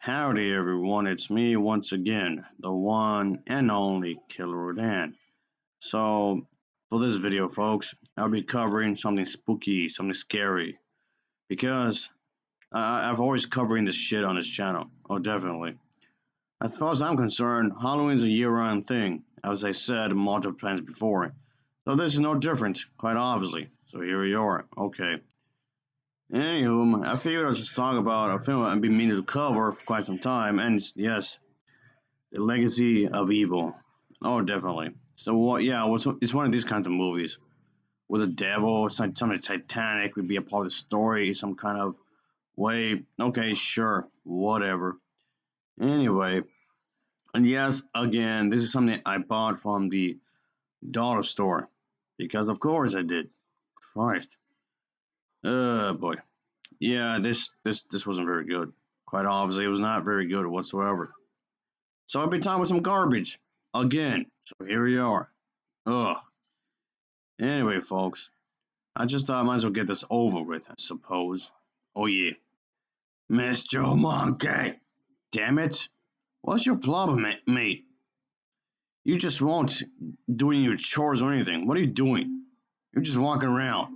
Howdy everyone, it's me once again, the one and only Killer Dan. So, for this video folks, I'll be covering something spooky, something scary, because I've always covering this shit on this channel. Oh, definitely. As far as I'm concerned, Halloween's a year-round thing, as I said multiple times before. So this is no different, quite obviously. So here we are, okay. Anywho, I figured I'd just talk about a film I've been meaning to cover for quite some time, and yes, The Legacy of Evil. Oh, definitely. So what? Yeah, it's one of these kinds of movies with a devil, something Titanic would be a part of the story, some kind of way. Okay, sure, whatever. Anyway, and yes, again, this is something I bought from the dollar store because, of course, I did. Christ, boy, yeah, this wasn't very good. Quite obviously, it was not very good whatsoever. So I've been talking about some garbage again. So here we are. Ugh. Anyway, folks, I just thought I might as well get this over with, I suppose. Oh yeah. Mr. Monkey! Damn it! What's your problem, mate? You just won't doing your chores or anything. What are you doing? You're just walking around.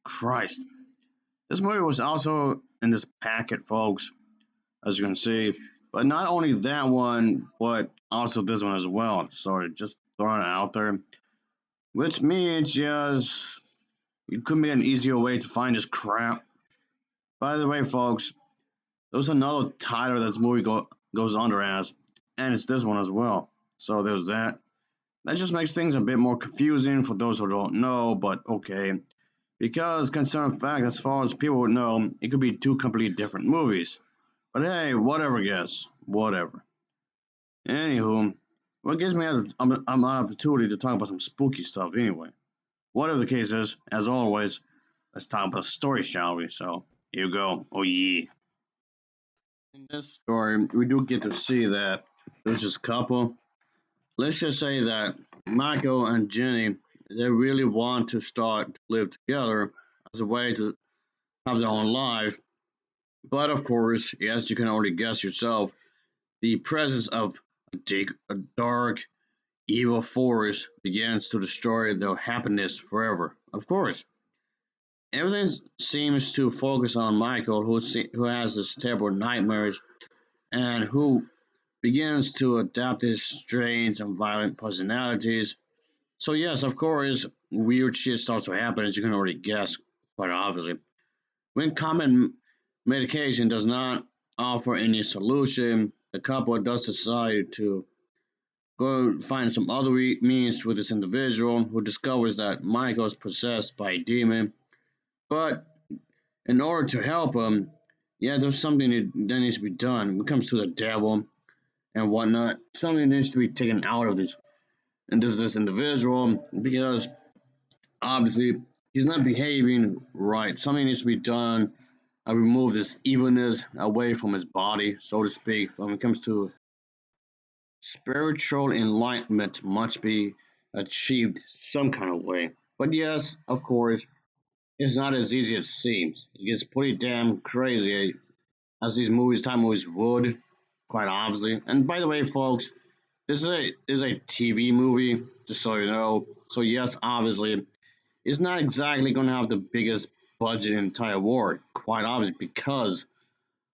Christ. This movie was also in this packet, folks, as you can see. But not only that one, but also this one as well. Sorry, just throwing it out there. Which means, yes, you could be an easier way to find this crap. By the way, folks, there's another title that this movie goes under as, and it's this one as well. So there's that. That just makes things a bit more confusing for those who don't know, but okay. Because, concerned fact, as far as people would know, it could be two completely different movies. But hey, whatever, guess. Whatever. Anywho, what gives me an opportunity to talk about some spooky stuff anyway. Whatever the case is, as always, let's talk about the story, shall we? So, here you go. Oh, yeah. In this story, we do get to see that there's this couple. Let's just say that Michael and Jenny, they really want to start to live together as a way to have their own life. But of course, as you can already guess yourself, the presence of a dark, evil force begins to destroy their happiness forever. Of course, everything seems to focus on Michael, who has this terrible nightmares and who begins to adapt his strange and violent personalities. So yes, of course, weird shit starts to happen, as you can already guess, quite obviously. When common medication does not offer any solution, the couple does decide to go find some other means with this individual who discovers that Michael is possessed by a demon. But in order to help him, yeah, there's something that needs to be done when it comes to the devil and whatnot. Something needs to be taken out of this individual because obviously he's not behaving right. Something needs to be done. I remove this evilness away from his body, so to speak. When it comes to spiritual enlightenment, must be achieved some kind of way. But yes, of course, it's not as easy as it seems. It gets pretty damn crazy, as these time movies would, quite obviously. And by the way, folks, this is a TV movie, just so you know. So yes, obviously, it's not exactly going to have the biggest budget in the entire world, quite obviously, because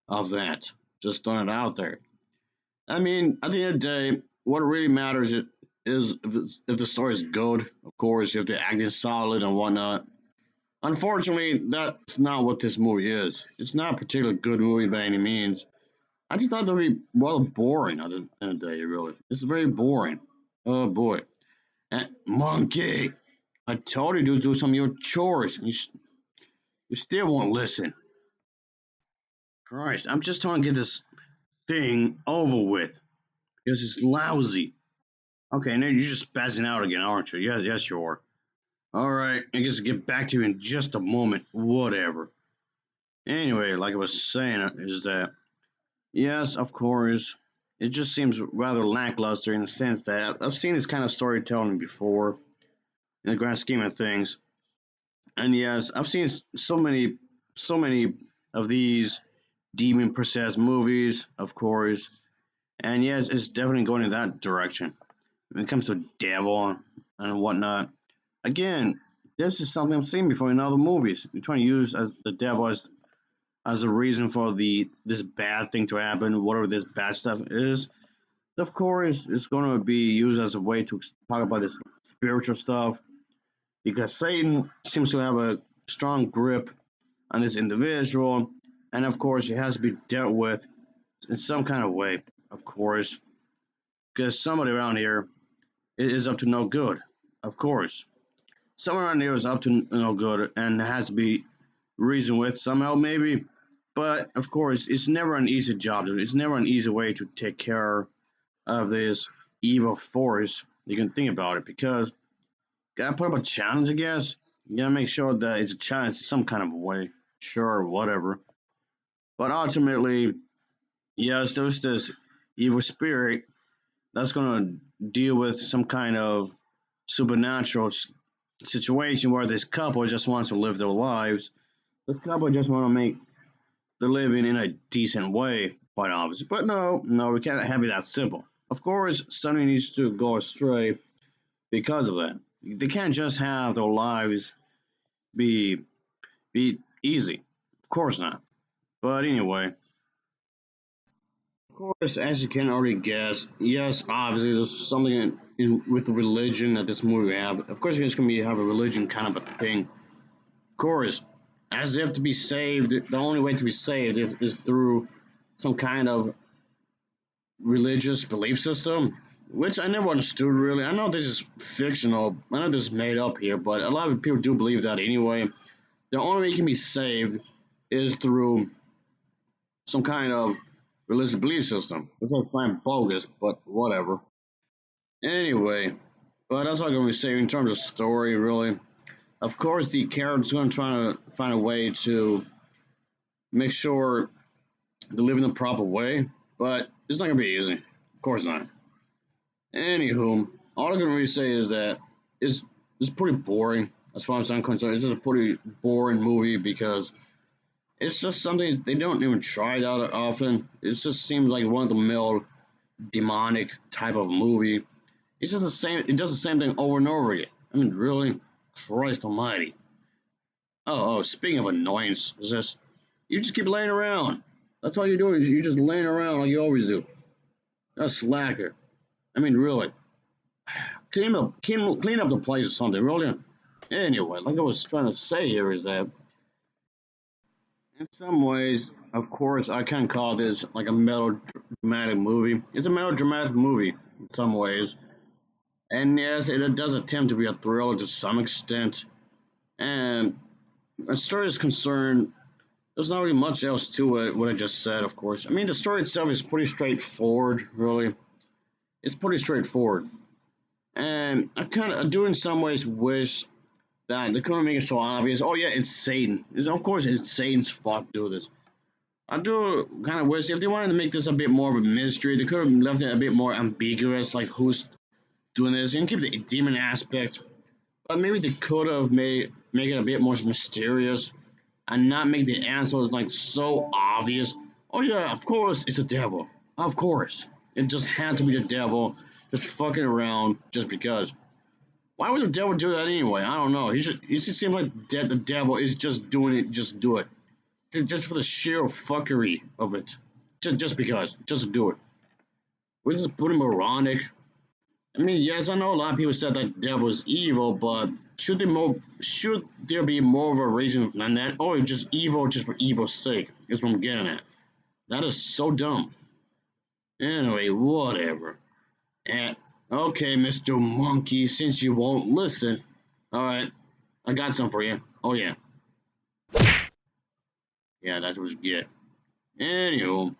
of that. Just throwing it out there. I mean, at the end of the day, what really matters is if the story is good, of course, if the acting is solid and whatnot. Unfortunately, that's not what this movie is. It's not a particularly good movie by any means. I just thought it would be rather boring at the end of the day, really. It's very boring. Oh boy. And monkey, I told you to do some of your chores, and you still won't listen. Christ, I'm just trying to get this thing over with because it's lousy. Okay, now you're just spazzing out again, aren't you? Yes, you are. All right, I guess I'll get back to you in just a moment. Whatever. Anyway, like I was saying, is that yes, of course, it just seems rather lackluster in the sense that I've seen this kind of storytelling before in the grand scheme of things. And yes, I've seen so many of these demon possessed movies, of course. And yes, it's definitely going in that direction. When it comes to devil and whatnot, again, this is something I've seen before in other movies. You're trying to use as the devil as a reason for the this bad thing to happen, whatever this bad stuff is. Of course, it's going to be used as a way to talk about this spiritual stuff because Satan seems to have a strong grip on this individual, and of course, it has to be dealt with in some kind of way. Of course, because somebody around here is up to no good. Of course, someone around here is up to no good and has to be reasoned with somehow, maybe. But of course, it's never an easy job. It's never an easy way to take care of this evil force. You can think about it because gotta put up a challenge, I guess. You gotta make sure that it's a challenge in some kind of way. Sure, whatever. But ultimately, yes, there's this evil spirit that's gonna deal with some kind of supernatural situation where this couple just wants to live their lives. This couple just want to make the living in a decent way, quite obviously. But no, we can't have it that simple. Of course, something needs to go astray because of that. They can't just have their lives be be easy. Of course not. But anyway, of course, as you can already guess, yes, obviously there's something with the religion that this movie have. Of course, it's gonna be have a religion kind of a thing. Of course, as if to be saved, the only way to be saved is through some kind of religious belief system, which I never understood really. I know this is fictional, I know this is made up here, but a lot of people do believe that anyway. The only way you can be saved is through some kind of religious belief system, which I find bogus, but whatever. Anyway, but that's all I'm going to say in terms of story, really. Of course, the character's going to try to find a way to make sure they live in the proper way, but it's not going to be easy. Of course not. Anywho, all I can really say is that it's pretty boring as far as I'm concerned. It's just a pretty boring movie because it's just something they don't even try that often. It just seems like one of the mill demonic type of movie. It's just the same. It does the same thing over and over again. I mean, really, Christ Almighty. Oh, speaking of annoyance, is this you just keep laying around. That's all you're doing. You're just laying around like you always do. You're a slacker. I mean, really. Clean up the place or something, really. Anyway, like I was trying to say here is that in some ways, of course, I can call this like a melodramatic movie. It's a melodramatic movie in some ways, and yes, it does attempt to be a thriller to some extent. And as story is concerned, there's not really much else to it. What I just said, of course. I mean, the story itself is pretty straightforward. Really, it's pretty straightforward. And I do in some ways wish that they couldn't make it so obvious. Oh yeah, it's Satan. Of course, it's Satan's fault to do this. I do kind of wish if they wanted to make this a bit more of a mystery, they could have left it a bit more ambiguous, like who's doing this. You can keep the demon aspect, but maybe they could have made make it a bit more mysterious and not make the answer like so obvious. Oh yeah, of course it's a devil. Of course, it just had to be the devil, just fucking around just because. Why would the devil do that anyway? I don't know. He just seems like the devil is just doing it, just do it, just for the sheer fuckery of it, just because, just do it. We just put him moronic. I mean, yes, I know a lot of people said that devil is evil, but should there be more of a reason than that? Or just evil just for evil's sake? Is what I'm getting at. That is so dumb. Anyway, whatever. And okay, Mr. Monkey, since you won't listen, all right, I got some for you. Oh yeah, yeah, that's what you get. Anywho,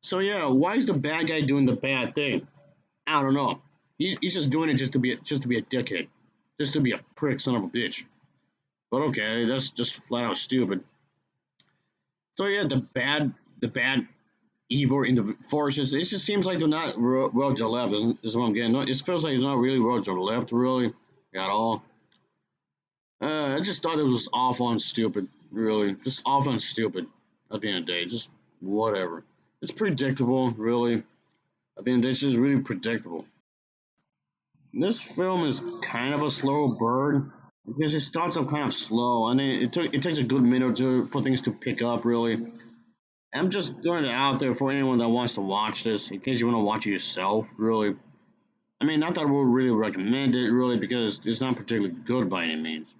so yeah, why is the bad guy doing the bad thing? I don't know. He's just doing it just to be a dickhead, just to be a prick son of a bitch. But okay, that's just flat out stupid. So yeah, the bad evil in the forces. It just seems like they're not well to the left. Is what I'm getting. It feels like it's not really well to the left, really, at all. I just thought it was awful and stupid. Really, just awful and stupid. At the end of the day, just whatever. It's predictable, really. I think this is really predictable. This film is kind of a slow burn because it starts off kind of slow, and then it takes a good minute for things to pick up. Really, I'm just throwing it out there for anyone that wants to watch this, in case you want to watch it yourself. Really, I mean, not that I would really recommend it, really, because it's not particularly good by any means.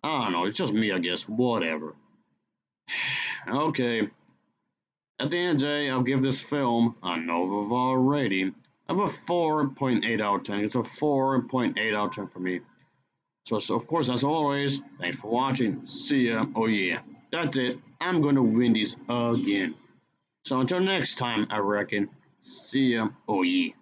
I don't know. It's just me, I guess. Whatever. Okay. At the end of the day, I'll give this film a overall rating of a 4.8 out of 10. It's a 4.8 out of 10 for me. So of course, as always, thanks for watching. See ya. Oh yeah, that's it. I'm gonna win these again. So until next time, I reckon. See ya. Oh yeah.